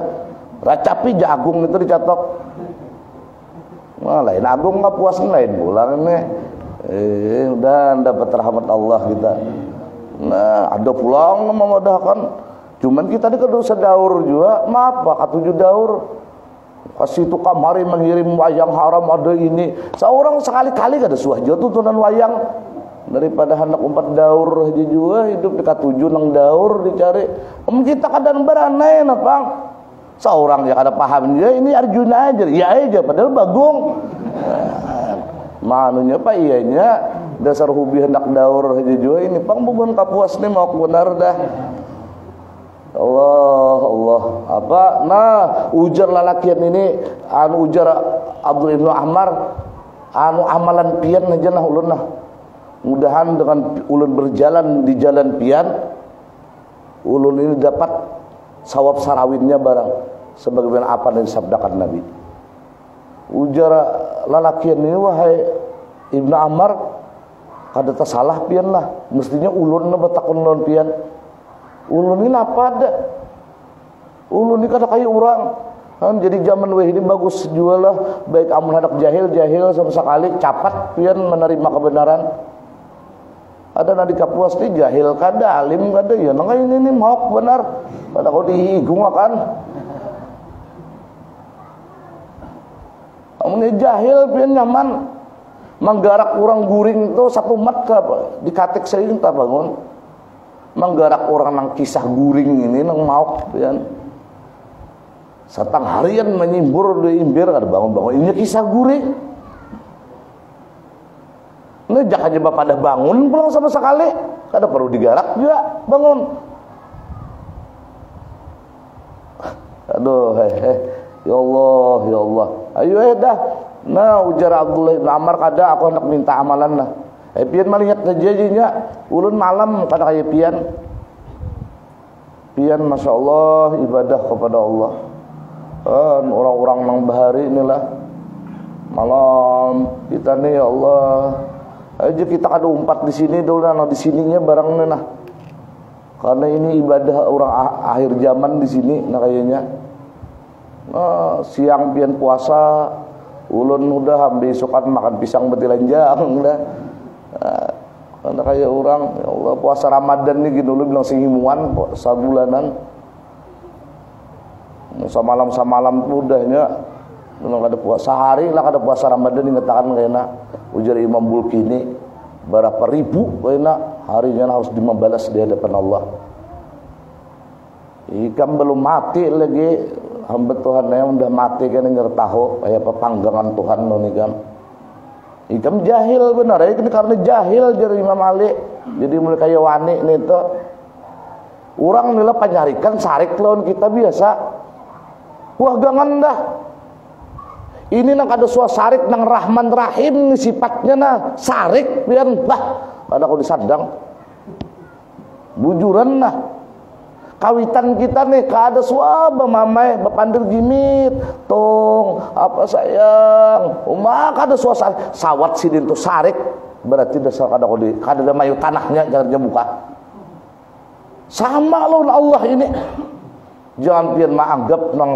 Racapi jagung itu dicatok. Wah lain Agung nggak puas lain bulan nih. Udah dapat rahmat Allah kita. Nah ada pulang memudahkan. Cuman kita ini kada usah daur juga, maaf pak, katujuh daur. Kasih itu kamari mengirim wayang haram ada ini. Seorang sekali-kali kada suah jauh tuntunan wayang daripada hendak umpat daur aja juga hidup di katujuh nang daur dicari. Kita kadang beranai bang. Seorang ya kada paham dia ini Arjuna aja, ya aja padahal bagong. Manunya pak iyanya dasar hobi hendak daur aja juga ini pang bukan kapuas nih mau benar dah. Allah apa nah ujar lalakian ini anu ujar Abdul Ibnu Ahmar anu amalan pian aja nah ulun nah mudahan dengan ulun berjalan di jalan pian ulun ini dapat sawab sarawinnya barang sebagaimana apa yang disabdakan Nabi ujar lalakian ini wahai Ibnu Ahmar kada salah pian lah mestinya ulun na batakun non pian ulun ini apa ada ulun ini kada kayak orang kan jadi zaman weh ini bagus jual lah baik amun hadak jahil sama sekali capat pian menerima kebenaran ada nadi kapuas ni jahil kada alim kada ya nang ini mau benar kada kau dihigung akan amun jahil pian nyaman manggarak orang guring tu satu mat apa dikatik sering tak bangun menggarak orang nang kisah guring ini nang mau pian satang harian menyimbur di imbir kada bangun ini kisah guring ini jangan coba pada bangun pulang sama sekali kada perlu digarak juga bangun aduh ya Allah ayo dah nah ujar Abdullah bin Amr kada aku hendak minta amalan lah pian melihat janjinya ulun malam kada kaya pian Masya Allah ibadah kepada Allah orang-orang nang bahari inilah malam kita nih ya Allah aja kita kada umpat di sini dulu nah di sininya barang nah karena ini ibadah orang akhir zaman di sini nah kayaknya siang pian puasa ulun udah besokan makan pisang betilanjang udah karena kayak orang ya Allah puasa Ramadan nih gini dulu bilang sehimuan sabulanan samalam udahnya memang kada puasa sehari lah kada puasa Ramadan dikatakan kayaknya ujar Imam Bulkini berapa ribu kayaknya harinya harus dimbalas di hadapan Allah ikan belum mati lagi hamba Tuhan yang udah mati kan ngertaho kayak pepanggangan Tuhan nonikam ikam jahil benar ya ini karena jahil dari Imam Ali jadi mulai kayak wani nih tuh orang nila penyarikan sarik lawan kita biasa wah gangan dah Ini nang kada sarik nang Rahman Rahim sifatnya nah sarik pian bah kada kau disadang. Bujuran nah. Kawitan kita nih kada suaba mamai bapandir gimit tong apa sayang umah kada suasana sawat sidin tu sarik berarti dasar kada kodi kada ada mayu tanahnya jangan buka sama lawan Allah ini jangan pian menganggap nang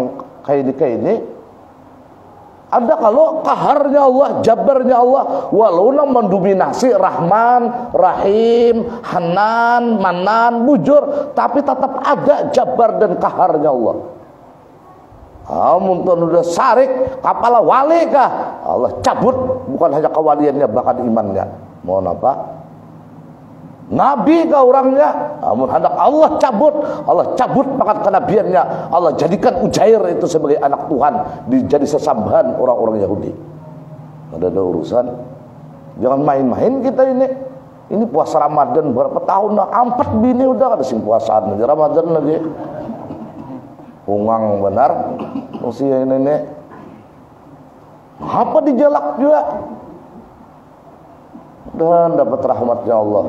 kayak ini ada kalau kaharnya Allah, jabarnya Allah, walau nang mendominasi Rahman, Rahim, Hanan, Manan, Bujur, tapi tetap ada jabar dan kaharnya Allah. Amun udah sarik, kapala wali kah? Allah cabut, bukan hanya kewaliannya, bahkan imannya. Mohon apa? Nabi kah orangnya? Amun hendak Allah cabut pangkat kenabiannya. Allah jadikan Ujair itu sebagai anak Tuhan, jadi sesambahan orang-orang Yahudi. Ada urusan. Jangan main-main kita ini. Ini puasa Ramadan berapa tahun dah? 4 bini udah ada sing puasaan lagi Ramadan lagi. Ungang benar. Usia ini. Apa dijalak juga? Dan dapat rahmatnya Allah.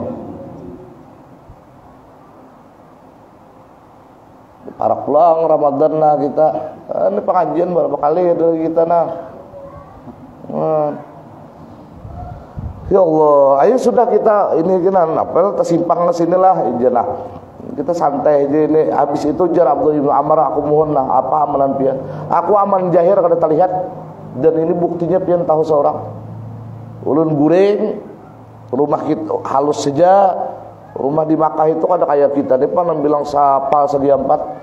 Para pulang Ramadan nah kita ini pengajian berapa kali dari kita nah. Ya Allah, ayo sudah kita ini kena apel tersimpang ke sinilah aja nah. Kita santai aja ini. Habis itu jar Abdullah bin Amr aku mohon nah apa amalan pian. Aku aman jahir kada terlihat dan ini buktinya pian tahu seorang. Ulun guring rumah kita halus saja. Rumah di Makkah itu ada kayak kita nih pan bilang sapal segi 4.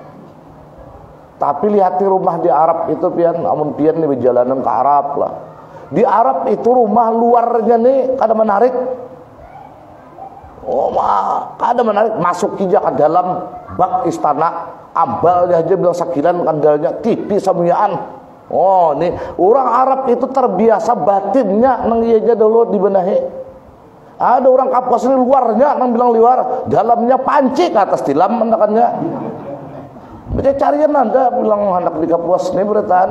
Tapi lihati rumah di Arab itu pian amun pian nih berjalanan ke Arab lah. Di Arab itu rumah luarnya nih kada menarik. Oh mah kada menarik masuk aja ke dalam bak istana ambalnya aja bilang sakilan kandalnya tipis samuyaan. Oh nih orang Arab itu terbiasa batinnya nang ianya dulu dibenahi. Ada orang kapuas ini luarnya nang bilang luar, dalamnya panci ke atas tilam mendakannya. Baca carian anda bilang hendak di kapuas ini beratan.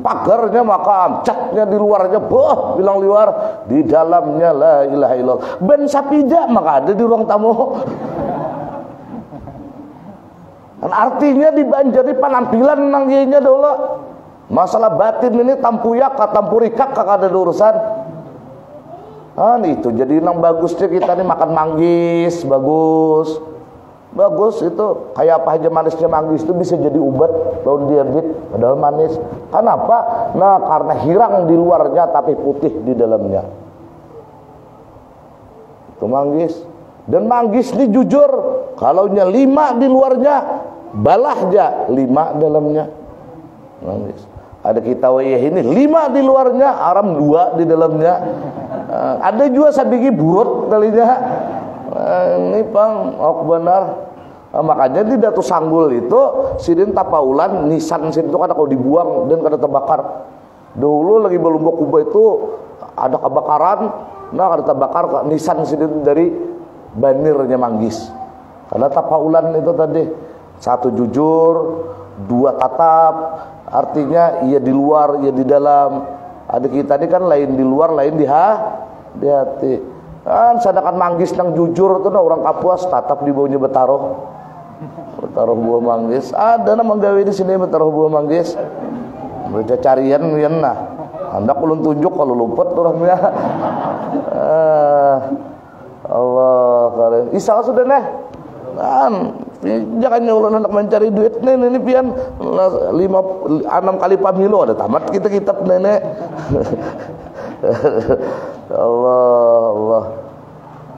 Pagarnya maka catnya di luarnya boh bilang luar, di dalamnya la ilaha illallah. Ben sapida maka ada di ruang tamu. Dan artinya dibanjari penampilan nang ianya dulu. Masalah batin ini tampuyak tampurikak kakak ada urusan. Itu jadi nang bagusnya kita nih makan manggis bagus itu kayak apa aja manisnya manggis itu bisa jadi obat lawan diabetes padahal manis. Kenapa? Nah karena hirang di luarnya tapi putih di dalamnya. Itu manggis. Dan manggis ini jujur kalaunya 5 di luarnya balahnya 5 dalamnya manggis. Ada kita ini 5 di luarnya aram 2 di dalamnya. Ada juga sabigi burut kalinya. Ini pang ok benar. Makanya di Datu Sanggul itu sidin tapaulan nisan sidin itu kada kau dibuang dan kada terbakar. Dulu lagi Belumba Kuba itu ada kebakaran, nah kada terbakar nisan sidin dari banirnya manggis. Karena tapaulan itu tadi 1 jujur, 2 tatap, artinya ia di luar, ia di dalam. Ada kita ini kan lain di luar, lain di hati. Kan sedangkan manggis nang jujur itu nah orang Kapuas tatap di bawahnya betaroh buah manggis. Ada nama gawe di sini betaroh buah manggis. Baca carian yan nah. Hendak ulun tunjuk kalau luput orangnya. Allah karim. Isa sudah nah. Kan jangan ulun hendak mencari duit ini pian 6 kali pemilu ada tamat kita kitab nenek. Allah.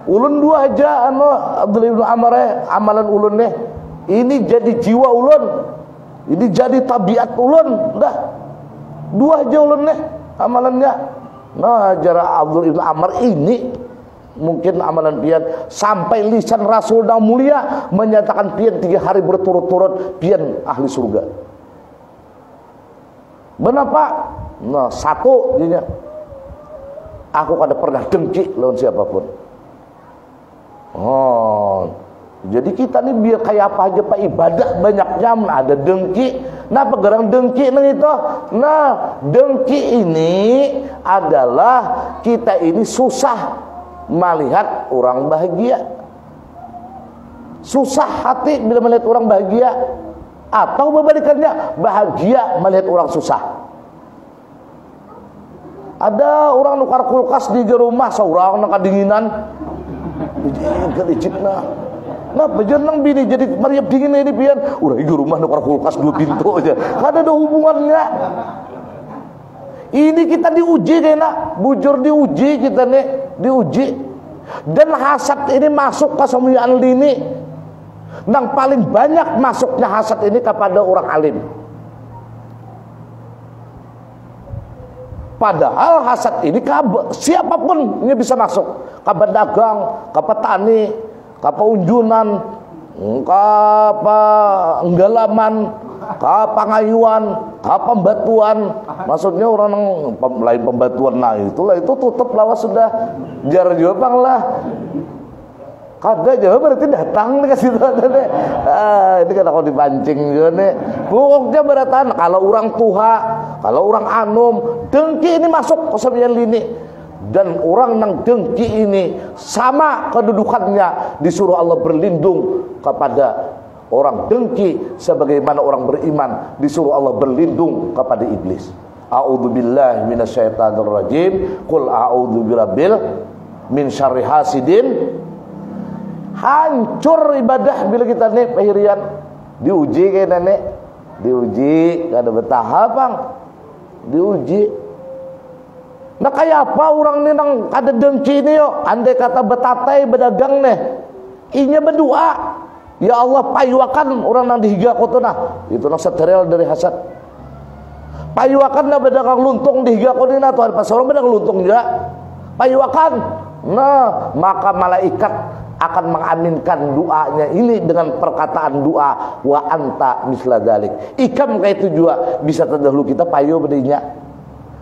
Ulun 2 aja Abdullah bin Amr amalan ulun nih. Ini jadi jiwa ulun. Ini jadi tabiat ulun. Dah. 2 aja ulun nih amalannya. Nah, jara Abdullah bin Amr ini mungkin amalan pian sampai lisan Rasul yang mulia menyatakan pian 3 hari berturut-turut pian ahli surga. Kenapa? Nah, 1 dinya. Aku kada pernah dengki lawan siapapun. Jadi kita nih biar kayak apa aja Pak ibadah banyaknya ada dengki Nah, pegerang dengki nang itu. Nah, dengki ini adalah kita ini susah melihat orang bahagia. Susah hati bila melihat orang bahagia, atau berbalikannya, bahagia melihat orang susah. Ada orang nukar kulkas di rumah, seorang nak kedinginan, nah bejer nang bini jadi mariap dingin ini pian, udah di rumah nukar kulkas 2 pintu aja, kada ada hubungannya. Ini kita diuji kena, bujur diuji kita nih, diuji. Dan hasad ini masuk ke semuyaan lini. Nang paling banyak masuknya hasad ini kepada orang alim. Padahal hasad ini siapapun ini bisa masuk. Ke pedagang, ke petani, ke peunjunan, ke penggalaman, ke pangayuan, ke pembatuan. Maksudnya orang lain pembatuan, nah itulah itu tutup lawas sudah jar jawabang lah. Kada jawab berarti datang nih kasih tahu nih. Ini kan aku dipancing juga nih. Pokoknya beratan kalau orang tua, kalau orang anum, dengki ini masuk ke sembilan lini. Dan orang yang dengki ini sama kedudukannya disuruh Allah berlindung kepada orang dengki sebagaimana orang beriman disuruh Allah berlindung kepada iblis. A'udzubillahi minasyaitonirrajim. Qul a'udzu birabbil min syarri hasidin. Hancur ibadah bila kita nih pahirian diuji kayak nenek, diuji kada betah bang, diuji. Nah kayak apa orang nih nang kada dengki ini yo, andai kata betatai berdagang nih, inya berdoa, ya Allah payuakan orang nang dihiga koto nah, itu nang steril dari hasad. Payuakan nah berdagang luntung dihiga koto nah, tuh pas orang berdagang luntung juga, payuakan. Nah maka malaikat akan mengaminkan doanya ini dengan perkataan doa wa anta misla dzalik. Ikam kayak itu juga bisa terdahulu kita payo bedanya.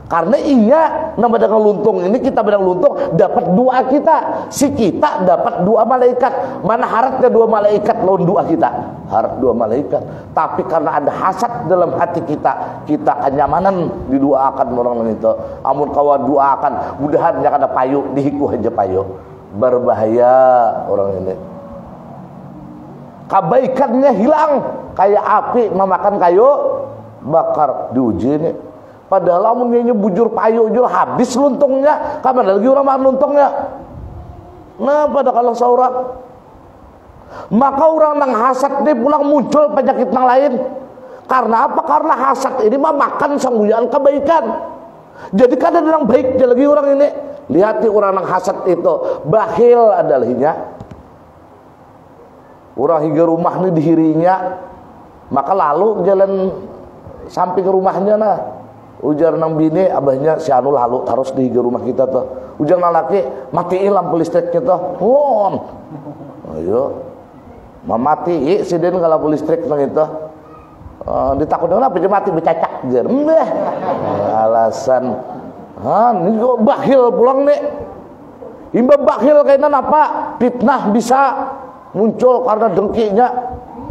Karena iya nama dengan luntung ini kita bedang luntung dapat doa kita. Si kita dapat doa malaikat. Mana harapnya dua malaikat lawan doa kita? Harap dua malaikat. Tapi karena ada hasad dalam hati kita, kita kenyamanan didoakan orang itu. Amun kawan doakan, mudahan jangan ada payo dihiku aja payo. Berbahaya orang ini. Kebaikannya hilang kayak api memakan kayu bakar diuji nih. Padahal amunnya bujur payu jul habis luntungnya, kapan lagi orang makan luntungnya. Nah pada kalau seorang maka orang nang hasad nih pulang muncul penyakit nang lain. Karena apa? Karena hasad ini memakan sangguyan kebaikan. Jadi kadang orang baik lagi orang ini. Lihati orang yang hasad itu bakhil adalahnya. Orang hingga rumah ini dihirinya, maka lalu jalan samping rumahnya nah. Ujar nang bini abahnya si anu lalu harus di rumah kita tuh. Ujar nang laki matiin lampu listriknya tuh. Ayo. Mamati si den kalau lampu listrik nang itu. Ditakutnya apa dia mati bercacak jar. Alasan ini kok bakhil pulang nih. Imba bakhil kainan apa? Fitnah bisa muncul karena dengkinya.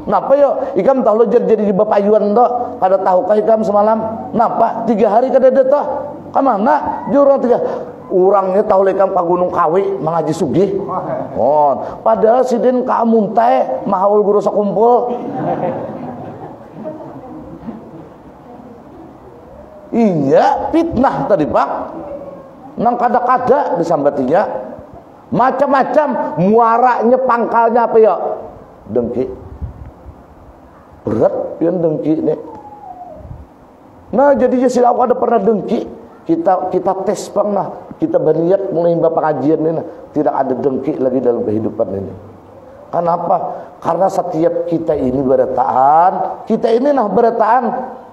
Napa yo? Ikam tahu jadi di bapayuan toh. Kada tahu kah ikam semalam? Napa? 3 hari kada ada toh. Kamana? Jurang 3. Urangnya tahu ikam ka Gunung Kawi mengaji sugih. Padahal sidin ka muntai mahaul guru sakumpul. Iya fitnah tadi pak. Nang kada-kada disambatinya macam-macam muaranya pangkalnya apa ya? Dengki. Berat pian dengki nih. Nah jadi sih aku ada pernah dengki. Kita tes bang nah. Kita berniat mulai pengajian ini nah. Tidak ada dengki lagi dalam kehidupan ini. Kenapa? Karena setiap kita ini berataan. Kita ini nah berataan.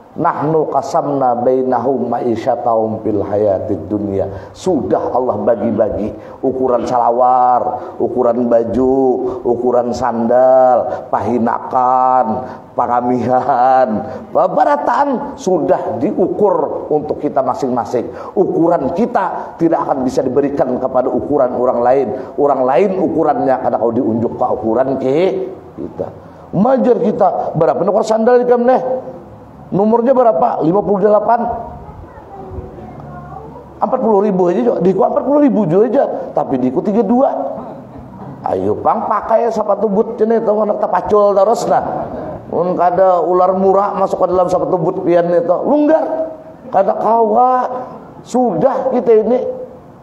Nahnu qasamna bainahum ma'isyatahum fil hayatid dunya. Sudah Allah bagi-bagi ukuran salawar, ukuran baju, ukuran sandal, pahinakan, pangamihan, barataan sudah diukur untuk kita masing-masing. Ukuran kita tidak akan bisa diberikan kepada ukuran orang lain. Orang lain ukurannya kada kau diunjuk ke ukuran kita. Majar kita berapa nukar sandal ikam neh? Nomornya berapa? 58. 40.000 aja, diku 40.000 aja, tapi diku 32. Ayo pang pakai sepatu boot cenah itu anak tapacul terus nah. Mun kada ular murah masuk ke dalam sepatu boot pian itu, lunggar. Kada kawa. Sudah kita ini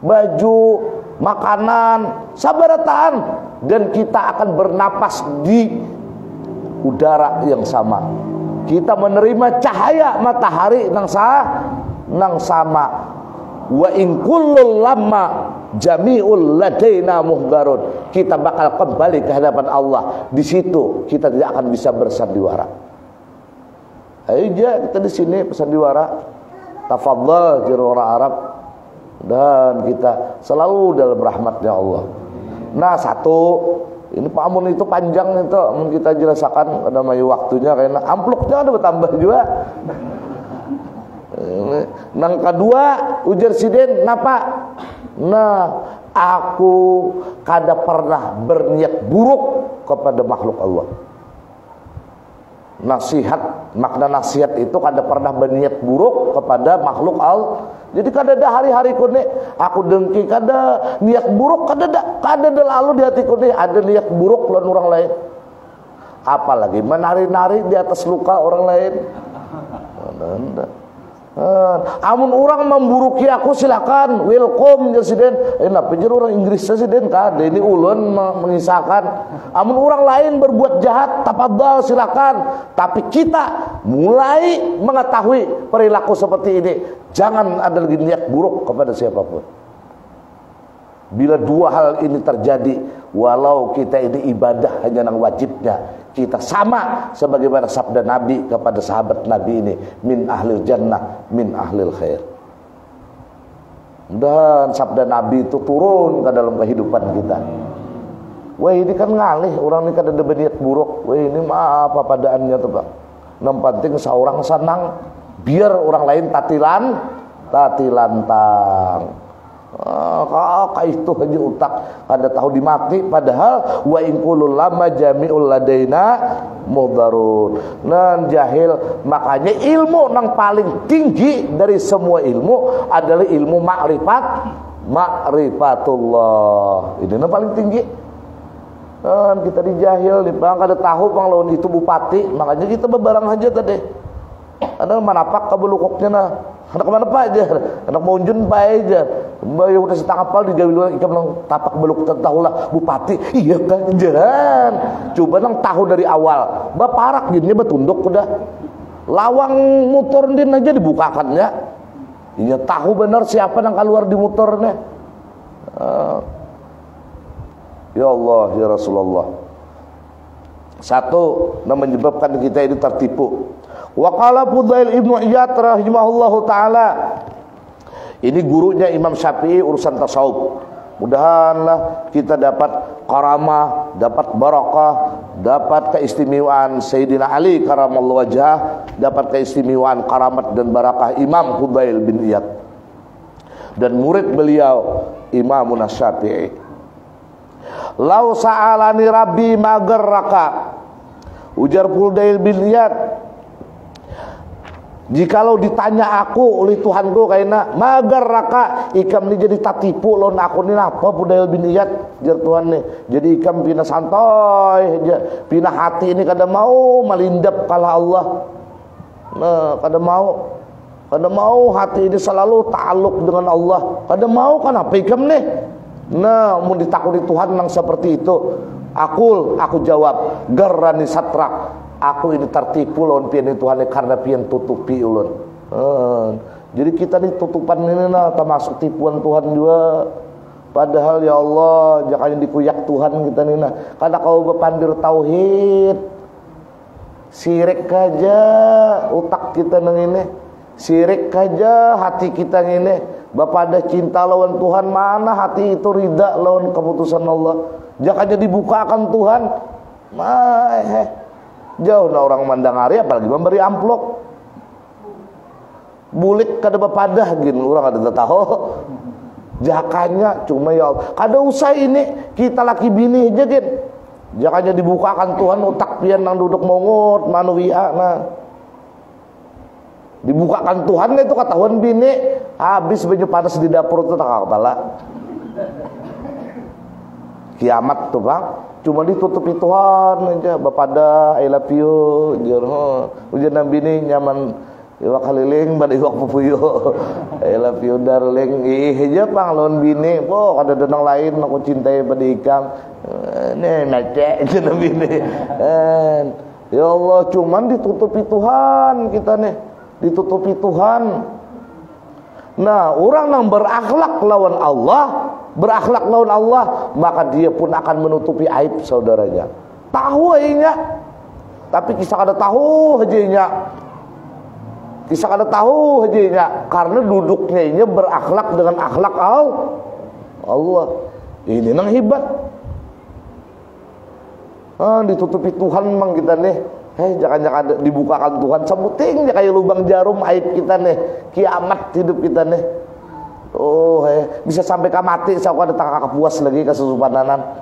baju, makanan, sabarataan dan kita akan bernapas di udara yang sama. Kita menerima cahaya matahari nang sama. Wa in kullul lamma jami'ul ladaina muhdarun. Kita bakal kembali ke hadapan Allah. Di situ kita tidak akan bisa bersandiwara. Ayo kita di sini bersandiwara. Tafadhal jero orang Arab, dan kita selalu dalam rahmatnya Allah. Nah, satu ini Pak Amun itu panjang itu, mun kita jelaskan ada mayu waktunya karena amplopnya ada bertambah juga. Nang kedua ujar siden napa? Nah, aku kada pernah berniat buruk kepada makhluk Allah. Nasihat, makna nasihat itu kada pernah berniat buruk kepada makhluk Allah. Jadi kada ada hari-hari kune aku dengki, kada niat buruk, kada ada lalu di hati kune ada niat buruk lawan orang lain. Apalagi menari-nari di atas luka orang lain. Amun orang memburuki aku silakan, welcome presiden. Enak penjur orang Inggris presiden kan. Ini ulun mengisahkan. Amun orang lain berbuat jahat, tafadhal silakan. Tapi kita mulai mengetahui perilaku seperti ini. Jangan ada lagi niat buruk kepada siapapun. Bila dua hal ini terjadi, walau kita ini ibadah hanya nang wajibnya, kita sama sebagaimana sabda Nabi kepada sahabat Nabi ini, min ahlil jannah, min ahlil khair. Dan sabda Nabi itu turun ke dalam kehidupan kita. Wah ini kan ngalih, orang ini kan ada berniat buruk. Wah ini mah apa padaannya tuh Bang. Yang penting seorang senang, biar orang lain tatilantang. Itu aja utak kada tahu dimati, padahal wa in kulul lama jami'ul ladaina mudarun. Nan jahil, makanya ilmu yang paling tinggi dari semua ilmu adalah ilmu ma'rifatullah. Ini yang paling tinggi. Dan kita dijahil, dipang kada tahu pang lawan itu bupati, makanya kita bebarang aja tadi. Ada manapak kabulukoknya nah. Anak kemana pak aja, anak mau unjun pak aja. Bayu udah setengah pal di Jawa ikam nang tapak beluk tahulah bupati. Iya kan jalan. Coba nang tahu dari awal. Baparak gini betunduk udah. Lawang motor din aja dibukakannya. Iya tahu benar siapa nang keluar di motornya. Ya Allah ya Rasulullah. Satu yang menyebabkan kita ini tertipu. Wa qala Fudail ibnu Iyad rahimahullahu taala. Ini gurunya Imam Syafi'i urusan tasawuf. Mudahanlah kita dapat karamah, dapat barakah, dapat keistimewaan Sayyidina Ali karamallahu wajhah, dapat keistimewaan karamat dan barakah Imam Fudail bin Iyad dan murid beliau Imam Syafi'i. Lau sa'alani rabbi magarraka, ujar Fudail bin Iyad, jikalau ditanya aku oleh Tuhanku kaina magar raka ikam ni jadi tatipu lon aku ni apa Fudail bin Iyad jar Tuhan ni jadi ikam pina santai pina hati ini kada mau malindap kalah Allah. Nah kada mau hati ini selalu ta'aluk dengan Allah, kada mau kan apa ikam ni. Nah mau ditakuni Tuhan nang seperti itu. Aku jawab garrani satrak, aku ini tertipu lawan pian Tuhan karena pian tutupi ulun. Jadi kita ini tutupan ini nah termasuk tipuan Tuhan juga. Padahal ya Allah jangan dikuyak Tuhan kita ini nah. Karena kau berpandir tauhid, sirik aja utak kita nang ini, sirik aja hati kita ini. Bapak ada cinta lawan Tuhan, mana hati itu rida lawan keputusan Allah. Jangan jadi bukakan Tuhan. Jauh nah orang mandang hari apalagi memberi amplop. Bulik kada bepadah gini orang ada tahu. Jakanya cuma ya Allah. Kada usah ini kita laki bini aja gin. Jakanya dibukakan Tuhan utak pian nang duduk mongot manusia nah. Dibukakan Tuhan itu ketahuan bini, habis baju panas di dapur itu tak kepala. Kiamat tuh Bang, cuma ditutupi Tuhan aja. Bapada I love you, ujian bini nyaman iwak keliling pada iwak pupuyo. I love you darling. Aja Bang lawan bini, ada denang lain aku cintai pada ikam. Nih mece jeneng bini. Ya Allah, cuman ditutupi Tuhan kita nih. Ditutupi Tuhan. Nah, orang yang berakhlak lawan Allah, maka dia pun akan menutupi aib saudaranya. Tahu aja, tapi kisah ada tahu aja. Kisah ada tahu aja, karena duduknya ini berakhlak dengan akhlak Allah. Ini nang hebat. Ditutupi Tuhan memang kita nih. Jangan dibukakan Tuhan, sebuting kayak lubang jarum aib kita nih, kiamat hidup kita nih. Bisa sampai mati, saya ada tak puas lagi kesusupananan.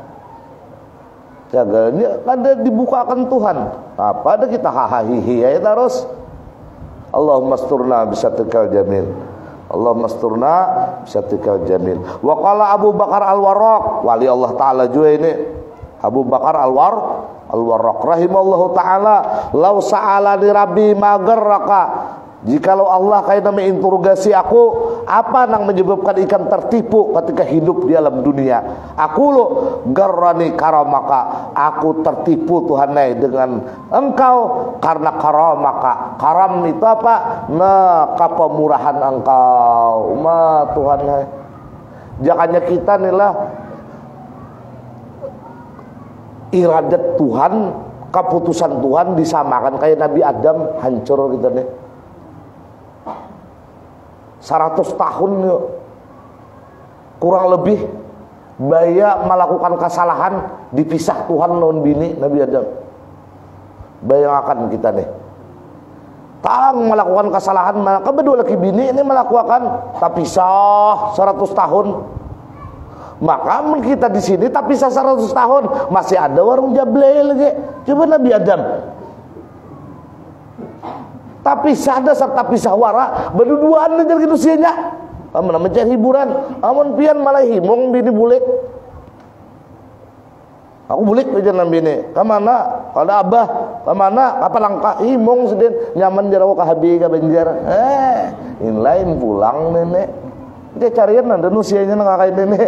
Jaganya ada dibukakan Tuhan. Apa ada kita hahahihi ya terus. Allahumma asturna bisatikal jamil. Allahumma asturna bisatikal jamil. Wa qala Abu Bakar Al-Warraq, wali Allah Ta'ala juga ini. Abu Bakar Al-Warraq rahimallahu ta'ala, lau sa'alani rabbi magarraka, jikalau Allah kayak nama interogasi aku, apa yang menyebabkan ikan tertipu ketika hidup di alam dunia? Aku lo garrani karamaka, aku tertipu Tuhanai dengan engkau karena karamaka. Karam itu apa? Nah, kepemurahan engkau, Tuhanai. Jangannya kita inilah iradat Tuhan, keputusan Tuhan disamakan kayak Nabi Adam, hancur gitu nih. 100 tahun yuk, kurang lebih baya melakukan kesalahan, dipisah Tuhan lawan bini Nabi Adam. Bayangkan kita nih, tang melakukan kesalahan, maka berdua laki bini ini melakukan tak pisah 100 tahun. Maka kita di sini tapi 100 tahun masih ada warung jablay lagi. Coba Nabi Adam. Tapi sada serta pisah wara berduaan aja gitu sianya. Amun mencari hiburan, amun pian malah himong bini bulik. Aku bulik aja nang bini. Ka mana? Kada abah. Ka mana? Apa langka himong sedin nyaman jarawa ka habi ka banjar. In lain pulang nenek. Dia carian nanda nusianya ngakain ini.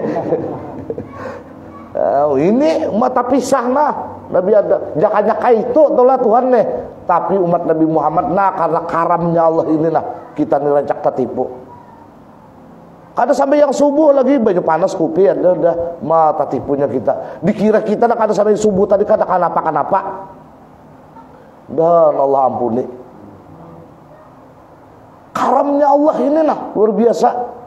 Ini umat pisah nah Nabi ada jakanya itu itulah Tuhan nih. Tapi umat Nabi Muhammad nah karena karamnya Allah ini nah kita nirancak tertipu. Ada sampai yang subuh lagi baju panas kopi ada udah mata tipunya kita. Dikira kita nah kada sampai subuh tadi kada kenapa. Dan Allah ampuni. Karamnya Allah ini nah luar biasa.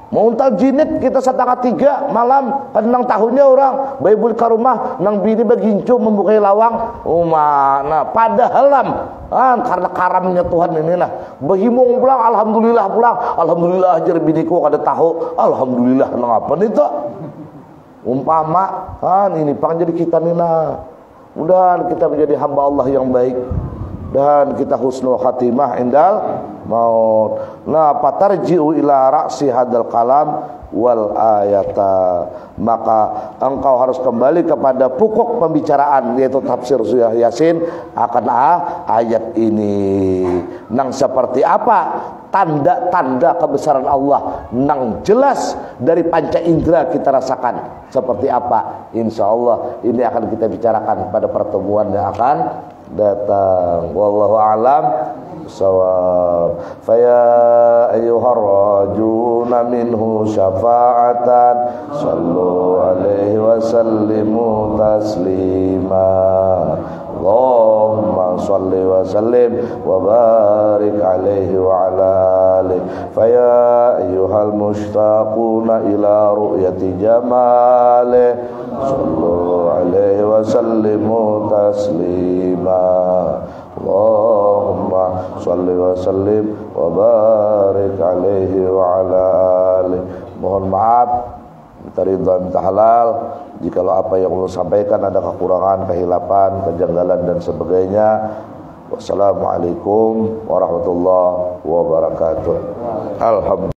Mau untal jinit kita setengah 3 malam penang tahunnya orang bayi buli ke rumah nang bini begincu membukai lawang mana padahal karena karamnya Tuhan ini nah behimung pulang alhamdulillah ajar biniku kada tahu alhamdulillah nang apa nih tuh umpama ini pang jadi kita nih nah mudah kita menjadi hamba Allah yang baik dan kita husnul khatimah indal maut. Nah, patarji'u ila ra'si hadal kalam wal ayata. Maka engkau harus kembali kepada pokok pembicaraan yaitu tafsir surah Yasin akan ayat ini. Nang seperti apa tanda-tanda kebesaran Allah nang jelas dari panca indera kita rasakan seperti apa. Insyaallah ini akan kita bicarakan pada pertemuan yang akan datang. Wallahu a'lam sawab. Faya ayyuhar rajuna minhu syafa'atan sallu alaihi wa sallimu taslima. Allahumma salli wa sallim wa barik alaihi wa ala alihi. Faya ayyuhal mushtaquna ila ru'yati jamali sallu alaihi wa sallimu taslima. Allahumma salli wa sallim wa barik alaihi wa ala alihi. Mohon maaf minta ridha minta halal jikalau apa yang Allah sampaikan ada kekurangan, kehilapan, kejanggalan dan sebagainya. Wassalamualaikum warahmatullahi wabarakatuh. Alhamdulillah.